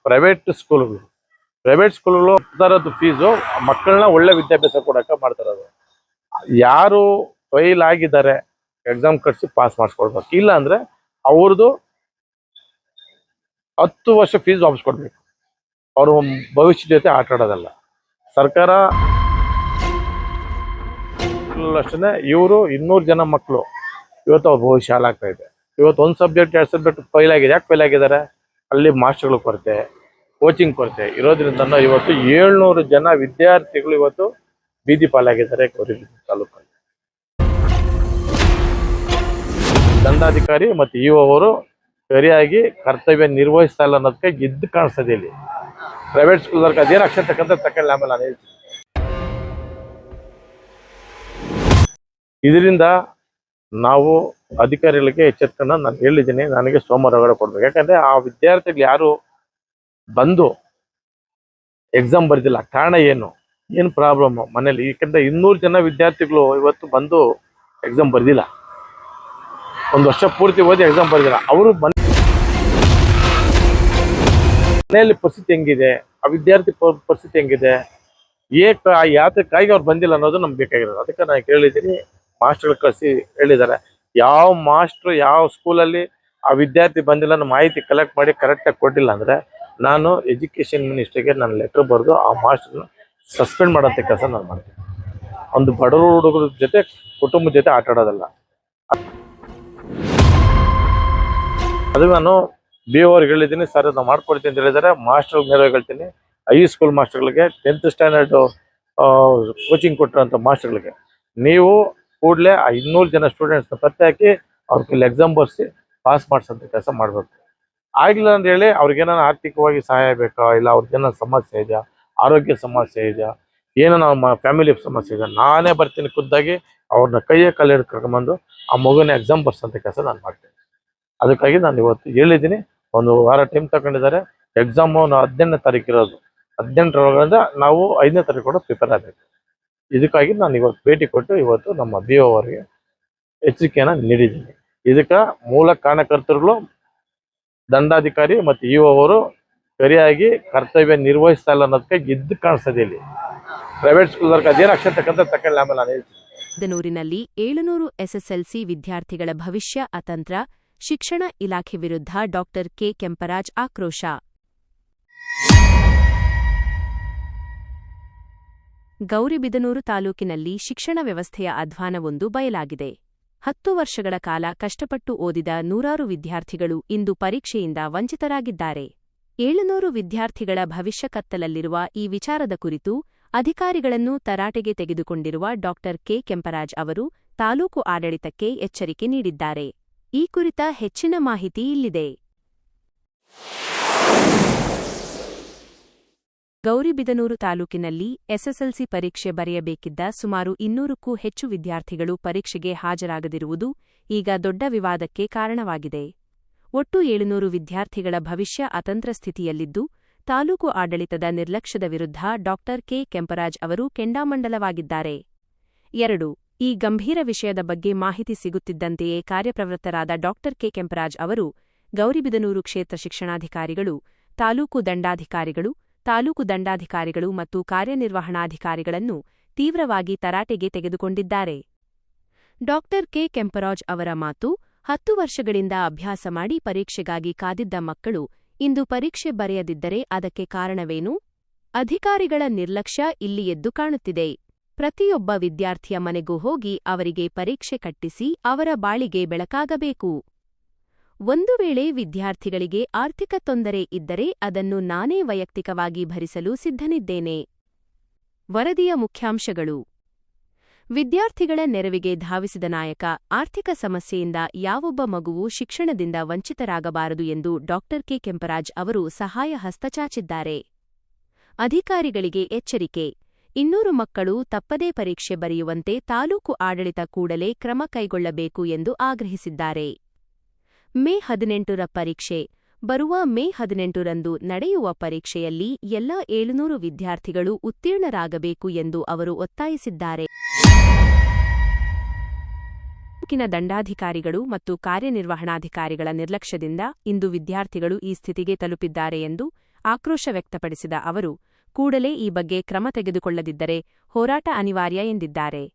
Private ಸ್ಕೂಲ್ಗಳು ಅದರದ್ದು fees ಮಕ್ಕಳನ್ನ ಒಳ್ಳೆ ವಿದ್ಯಾಭ್ಯಾಸ ಕೊಡಕ್ಕೆ ಮಾಡ್ತಾರದು. ಯಾರು ಫೈಲ್ ಆಗಿದ್ದಾರೆ ಎಕ್ಸಾಮ್ ಕಟ್ಸಿ ಪಾಸ್ ಮಾಡಿಸ್ಕೊಡ್ಬೇಕು, ಇಲ್ಲ ಅಂದ್ರೆ ಅವ್ರದ್ದು 10 ವರ್ಷ ಫೀಸ್ ವಾಪಸ್ ಕೊಡ್ಬೇಕು. ಅವ್ರ ಭವಿಷ್ಯ ಜೊತೆ ಆಟ ಆಡೋದಲ್ಲ ಸರ್ಕಾರ. ಅಷ್ಟೇ ಇವರು 200 ಜನ ಮಕ್ಕಳು ಇವತ್ತು ಅವ್ರ ಭವಿಷ್ಯ ಹಾಳಾಗ್ತಾ ಇದೆ. ಇವತ್ತು ಒಂದು ಸಬ್ಜೆಕ್ಟ್ 2 ಸಬ್ಜೆಕ್ಟ್ ಫೈಲ್ ಆಗಿದೆ. ಯಾಕೆ ಫೈಲ್ ಆಗಿದ್ದಾರೆ? ಅಲ್ಲಿ ಮಾಸ್ಟರ್ಗಳು ಕೊರತೆ, ಕೋಚಿಂಗ್ ಕೊರತೆ ಇರೋದ್ರಿಂದ ಇವತ್ತು 700 ಜನ ವಿದ್ಯಾರ್ಥಿಗಳು ಇವತ್ತು ಬೀದಿ ಪಾಲಾಗಿದ್ದಾರೆ ಗೌರಿಬಿದನೂರು ತಾಲೂಕಲ್ಲಿ. ದಂಡಾಧಿಕಾರಿ ಮತ್ತು ಇಒ ಅವರು ಸರಿಯಾಗಿ ಕರ್ತವ್ಯ ನಿರ್ವಹಿಸ್ತಾ ಇಲ್ಲ ಅನ್ನೋದಕ್ಕೆ ಎದ್ದು ಕಾಣಿಸ್ತದೆ. ಇಲ್ಲಿ ಪ್ರೈವೇಟ್ ಸ್ಕೂಲ್ದವ್ರಿಗೆ ಅದೇನು ಅಕ್ಷರ ತಗೊಳ್ಳಿ ಆಮೇಲೆ ನಾನು ಹೇಳ್ತೀನಿ. ಇದರಿಂದ ನಾವು ಅಧಿಕಾರಿಗಳಿಗೆ ಎಚ್ಚರಿಕೆಯನ್ನು ನಾನು ಹೇಳಿದ್ದೀನಿ. ನನಗೆ ಸೋಮವಾರ ಹೊರಗಡೆ ಕೊಡ್ಬೇಕು. ಯಾಕಂದ್ರೆ ಆ ವಿದ್ಯಾರ್ಥಿಗಳು ಯಾರು ಬಂದು ಎಕ್ಸಾಮ್ ಬರ್ದಿಲ್ಲ, ಕಾರಣ ಏನು ಪ್ರಾಬ್ಲಮ್ ಮನೇಲಿ? ಯಾಕಂದ್ರೆ 200 ಜನ ವಿದ್ಯಾರ್ಥಿಗಳು ಇವತ್ತು ಬಂದು ಎಕ್ಸಾಮ್ ಬರ್ದಿಲ್ಲ, 1 ವರ್ಷ ಪೂರ್ತಿ ಓದಿ ಎಕ್ಸಾಮ್ ಬರ್ದಿಲ್ಲ. ಅವರು ಮನೆಯಲ್ಲಿ ಪರಿಸ್ಥಿತಿ ಹೆಂಗಿದೆ, ಆ ವಿದ್ಯಾರ್ಥಿ ಪರಿಸ್ಥಿತಿ ಹೆಂಗಿದೆ, ಯಾತಕ್ಕಾಗಿ ಅವ್ರು ಬಂದಿಲ್ಲ ಅನ್ನೋದು ನಮ್ಗೆ ಬೇಕಾಗಿರೋದು. ಅದಕ್ಕೆ ನಾನು ಕೇಳಿದ್ದೀನಿ, ಮಾಸ್ಟರ್ಗಳು ಕಳಿಸಿ ಹೇಳಿದ್ದಾರೆ. ಯಾವ ಮಾಸ್ಟ್ರು ಯಾವ ಸ್ಕೂಲಲ್ಲಿ ಆ ವಿದ್ಯಾರ್ಥಿ ಬಂದಿಲ್ಲ ಅನ್ನೋ ಮಾಹಿತಿ ಕಲೆಕ್ಟ್ ಮಾಡಿ ಕರೆಕ್ಟಾಗಿ ಕೊಟ್ಟಿಲ್ಲ ಅಂದರೆ ನಾನು ಎಜುಕೇಷನ್ ಮಿನಿಸ್ಟ್ರಿಗೆ ನಾನು ಲೆಟ್ರ್ ಬರೆದು ಆ ಮಾಸ್ಟರ್ನ ಸಸ್ಪೆಂಡ್ ಮಾಡೋಂಥ ಕೆಲಸ ನಾನು ಮಾಡ್ತೀನಿ. ಒಂದು ಬಡವರು ಹುಡುಗರ ಜೊತೆ ಕುಟುಂಬದ ಜೊತೆ ಆಟ ಆಡೋದಲ್ಲ. ಅದು ನಾನು BO ಅವ್ರಿಗೆ ಹೇಳಿದ್ದೀನಿ, ಸರ್ ನಾವು ಮಾಡ್ಕೊಡ್ತೀನಿ ಅಂತ ಹೇಳಿದ್ದಾರೆ. ಮಾಸ್ಟರ್ಗೆ ನೇರವಾಗಿ ಹೇಳ್ತೀನಿ, ಹೈಸ್ಕೂಲ್ ಮಾಸ್ಟರ್ಗಳಿಗೆ 10th ಸ್ಟ್ಯಾಂಡರ್ಡ್ ಕೋಚಿಂಗ್ ಕೊಟ್ಟಿರೋಂಥ ಮಾಸ್ಟರ್ಗಳಿಗೆ ನೀವು ಕೂಡಲೇ ಆ 200 ಜನ ಸ್ಟೂಡೆಂಟ್ಸ್ನ ಪತ್ತೆ ಹಾಕಿ ಅವ್ರ ಕೈಲಿ ಎಕ್ಸಾಮ್ ಬರ್ಸಿ ಪಾಸ್ ಮಾಡಿಸೋಂಥ ಕೆಲಸ ಮಾಡಬೇಕು. ಆಗಿಲ್ಲ ಅಂತ ಹೇಳಿ ಅವ್ರಿಗೇನಾರು ಆರ್ಥಿಕವಾಗಿ ಸಹಾಯ ಬೇಕಾ, ಇಲ್ಲ ಅವ್ರಿಗೇನೋ ಸಮಸ್ಯೆ ಇದೆಯಾ, ಆರೋಗ್ಯ ಸಮಸ್ಯೆ ಇದೆಯಾ, ಏನೋ ನಮ್ಮ ಫ್ಯಾಮಿಲಿ ಸಮಸ್ಯೆ ಇದೆ, ನಾನೇ ಬರ್ತೀನಿ ಖುದ್ದಾಗಿ ಅವ್ರನ್ನ ಕೈಯೇ ಕಲ್ಲೆಡ್ದು ಕರ್ಕೊಂಬಂದು ಆ ಮಗುನ ಎಕ್ಸಾಮ್ ಬರ್ಸೋಂಥ ಕೆಲಸ ನಾನು ಮಾಡ್ತೀನಿ. ಅದಕ್ಕಾಗಿ ನಾನು ಇವತ್ತು ಹೇಳಿದ್ದೀನಿ. 1 ವಾರ ಟೈಮ್ ತಗೊಂಡಿದ್ದಾರೆ. ಎಕ್ಸಾಮು 18ನೇ ತಾರೀಕು ಇರೋದು. 18ರೊಳಗಡೆ ನಾವು 5ನೇ ತಾರೀಕು ಕೂಡ ಪ್ರಿಪೇರ್ ಆಗಬೇಕು. ಇದಕ್ಕಾಗಿ ನಾನು ಇವತ್ತು ಭೇಟಿ ಕೊಟ್ಟು ಇವತ್ತು ನಮ್ಮ BO ಅವರಿಗೆ ಎಚ್ಚರಿಕೆಯನ್ನು ನೀಡಿದ್ದೀನಿ. ಇದಕ್ಕೆ ಮೂಲ ಕಾರಣಕರ್ತರುಗಳು ದಂಡಾಧಿಕಾರಿ ಮತ್ತು ಇಒ ಅವರು ಸರಿಯಾಗಿ ಕರ್ತವ್ಯ ನಿರ್ವಹಿಸ್ತಾ ಇಲ್ಲ ಅನ್ನೋದಕ್ಕೆ ಎದ್ದು ಕಾಣಿಸ್ತದೆ. ಇಲ್ಲಿ ಪ್ರೈವೇಟ್ ಸ್ಕೂಲ್ದವ್ರಿಗೆ ಅದೇನು ಅಕ್ಷರ ತಗೊಳ್ಳಿ ಆಮೇಲೆ ನಾನು ಹೇಳ್ತೀನಿ. ಬಿದನೂರಿನಲ್ಲಿ 700 SSLC ವಿದ್ಯಾರ್ಥಿಗಳ ಭವಿಷ್ಯ ಅತಂತ್ರ, ಶಿಕ್ಷಣ ಇಲಾಖೆ ವಿರುದ್ಧ ಡಾಕ್ಟರ್ ಕೆ ಕೆಂಪರಾಜ್ ಆಕ್ರೋಶ. ಗೌರಿಬಿದನೂರು ತಾಲೂಕಿನಲ್ಲಿ ಶಿಕ್ಷಣ ವ್ಯವಸ್ಥೆಯ ಅಧ್ವಾನವೊಂದು ಬಯಲಾಗಿದೆ. 10 ವರ್ಷಗಳ ಕಾಲ ಕಷ್ಟಪಟ್ಟು ಓದಿದ ನೂರಾರು ವಿದ್ಯಾರ್ಥಿಗಳು ಇಂದು ಪರೀಕ್ಷೆಯಿಂದ ವಂಚಿತರಾಗಿದ್ದಾರೆ. 700 ವಿದ್ಯಾರ್ಥಿಗಳ ಭವಿಷ್ಯ ಕತ್ತಲಲ್ಲಿರುವ ಈ ವಿಚಾರದ ಕುರಿತು ಅಧಿಕಾರಿಗಳನ್ನು ತರಾಟೆಗೆ ತೆಗೆದುಕೊಂಡಿರುವ ಡಾಕ್ಟರ್ ಕೆ ಕೆಂಪರಾಜ್ ಅವರು ತಾಲೂಕು ಆಡಳಿತಕ್ಕೆ ಎಚ್ಚರಿಕೆ ನೀಡಿದ್ದಾರೆ. ಈ ಕುರಿತ ಹೆಚ್ಚಿನ ಮಾಹಿತಿ ಇಲ್ಲಿದೆ. ಗೌರಿಬಿದನೂರು ತಾಲೂಕಿನಲ್ಲಿ SSLC ಪರೀಕ್ಷೆ ಬರೆಯಬೇಕಿದ್ದ ಸುಮಾರು 200ಕ್ಕೂ ಹೆಚ್ಚು ವಿದ್ಯಾರ್ಥಿಗಳು ಪರೀಕ್ಷೆಗೆ ಹಾಜರಾಗದಿರುವುದು ಈಗ ದೊಡ್ಡ ವಿವಾದಕ್ಕೆ ಕಾರಣವಾಗಿದೆ. ಒಟ್ಟು 700 ವಿದ್ಯಾರ್ಥಿಗಳ ಭವಿಷ್ಯ ಅತಂತ್ರ ಸ್ಥಿತಿಯಲ್ಲಿದ್ದು, ತಾಲೂಕು ಆಡಳಿತದ ನಿರ್ಲಕ್ಷ್ಯದ ವಿರುದ್ಧ ಡಾಕ್ಟರ್ ಕೆ ಕೆಂಪರಾಜ್ ಅವರು ಕೆಂಡಾಮಂಡಲವಾಗಿದ್ದಾರೆ. 2. ಈ ಗಂಭೀರ ವಿಷಯದ ಬಗ್ಗೆ ಮಾಹಿತಿ ಸಿಗುತ್ತಿದ್ದಂತೆಯೇ ಕಾರ್ಯಪ್ರವೃತ್ತರಾದ ಡಾಕ್ಟರ್ ಕೆ ಕೆಂಪರಾಜ್ ಅವರು ಗೌರಿಬಿದನೂರು ಕ್ಷೇತ್ರ ಶಿಕ್ಷಣಾಧಿಕಾರಿಗಳು, ತಾಲೂಕು ದಂಡಾಧಿಕಾರಿಗಳು ಮತ್ತು ಕಾರ್ಯನಿರ್ವಹಣಾಧಿಕಾರಿಗಳನ್ನು ತೀವ್ರವಾಗಿ ತರಾಟೆಗೆ ತೆಗೆದುಕೊಂಡಿದ್ದಾರೆ. ಡಾಕ್ಟರ್ ಕೆ ಕೆಂಪರಾಜ್ ಅವರ ಮಾತು, 10 ವರ್ಷಗಳಿಂದ ಅಭ್ಯಾಸ ಮಾಡಿ ಪರೀಕ್ಷೆಗಾಗಿ ಕಾದಿದ್ದ ಮಕ್ಕಳು ಇಂದು ಪರೀಕ್ಷೆ ಬರೆಯದಿದ್ದರೆ ಅದಕ್ಕೆ ಕಾರಣವೇನು? ಅಧಿಕಾರಿಗಳ ನಿರ್ಲಕ್ಷ್ಯ ಇಲ್ಲಿ ಎದ್ದು ಕಾಣುತ್ತಿದೆ. ಪ್ರತಿಯೊಬ್ಬ ವಿದ್ಯಾರ್ಥಿಯ ಮನೆಗೂ ಹೋಗಿ ಅವರಿಗೆ ಪರೀಕ್ಷೆ ಕಟ್ಟಿಸಿ ಅವರ ಬಾಳಿಗೆ ಬೆಳಕಾಗಬೇಕು. ಒಂದು ವೇಳೆ ವಿದ್ಯಾರ್ಥಿಗಳಿಗೆ ಆರ್ಥಿಕ ತೊಂದರೆ ಇದ್ದರೆ ಅದನ್ನು ನಾನೇ ವೈಯಕ್ತಿಕವಾಗಿ ಭರಿಸಲು ಸಿದ್ಧನಿದ್ದೇನೆ. ವರದಿಯ ಮುಖ್ಯಾಂಶಗಳು. ವಿದ್ಯಾರ್ಥಿಗಳ ನೆರವಿಗೆ ಧಾವಿಸಿದ ನಾಯಕ. ಆರ್ಥಿಕ ಸಮಸ್ಯೆಯಿಂದ ಯಾವೊಬ್ಬ ಮಗುವೂ ಶಿಕ್ಷಣದಿಂದ ವಂಚಿತರಾಗಬಾರದು ಎಂದು ಡಾಕ್ಟರ್ ಕೆ ಕೆಂಪರಾಜ್ ಅವರು ಸಹಾಯ ಹಸ್ತ ಚಾಚಿದ್ದಾರೆ. ಅಧಿಕಾರಿಗಳಿಗೆ ಎಚ್ಚರಿಕೆ. 200 ಮಕ್ಕಳು ತಪ್ಪದೇ ಪರೀಕ್ಷೆ ಬರೆಯುವಂತೆ ತಾಲೂಕು ಆಡಳಿತ ಕೂಡಲೇ ಕ್ರಮ ಕೈಗೊಳ್ಳಬೇಕು ಎಂದು ಆಗ್ರಹಿಸಿದ್ದಾರೆ. ಮೇ 18ರ ಪರೀಕ್ಷೆ. ಬರುವ ಮೇ 18ರಂದು ನಡೆಯುವ ಪರೀಕ್ಷೆಯಲ್ಲಿ ಎಲ್ಲ 700 ವಿದ್ಯಾರ್ಥಿಗಳು ಉತ್ತೀರ್ಣರಾಗಬೇಕು ಎಂದು ಅವರು ಒತ್ತಾಯಿಸಿದ್ದಾರೆ. ತಾಲೂಕಿನ ದಂಡಾಧಿಕಾರಿಗಳು ಮತ್ತು ಕಾರ್ಯನಿರ್ವಹಣಾಧಿಕಾರಿಗಳ ನಿರ್ಲಕ್ಷ್ಯದಿಂದ ಇಂದು ವಿದ್ಯಾರ್ಥಿಗಳು ಈ ಸ್ಥಿತಿಗೆ ತಲುಪಿದ್ದಾರೆ ಎಂದು ಆಕ್ರೋಶ ವ್ಯಕ್ತಪಡಿಸಿದ ಅವರು ಕೂಡಲೇ ಈ ಬಗ್ಗೆ ಕ್ರಮ ತೆಗೆದುಕೊಳ್ಳದಿದ್ದರೆ ಹೋರಾಟ ಅನಿವಾರ್ಯ ಎಂದಿದ್ದಾರೆ.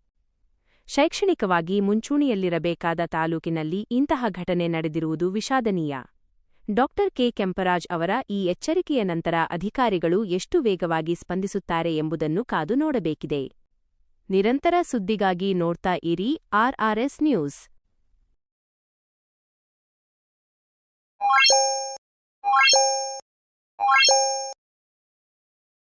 ಶೈಕ್ಷಣಿಕವಾಗಿ ಮುಂಚೂಣಿಯಲ್ಲಿರಬೇಕಾದ ತಾಲೂಕಿನಲ್ಲಿ ಇಂತಹ ಘಟನೆ ನಡೆದಿರುವುದು ವಿಷಾದನೀಯ. ಡಾಕ್ಟರ್ ಕೆ ಕೆಂಪರಾಜ್ ಅವರ ಈ ಎಚ್ಚರಿಕೆಯ ನಂತರ ಅಧಿಕಾರಿಗಳು ಎಷ್ಟು ವೇಗವಾಗಿ ಸ್ಪಂದಿಸುತ್ತಾರೆ ಎಂಬುದನ್ನು ಕಾದು ನೋಡಬೇಕಿದೆ. ನಿರಂತರ ಸುದ್ದಿಗಾಗಿ ನೋಡ್ತಾ ಇರಿ RRS ನ್ಯೂಸ್.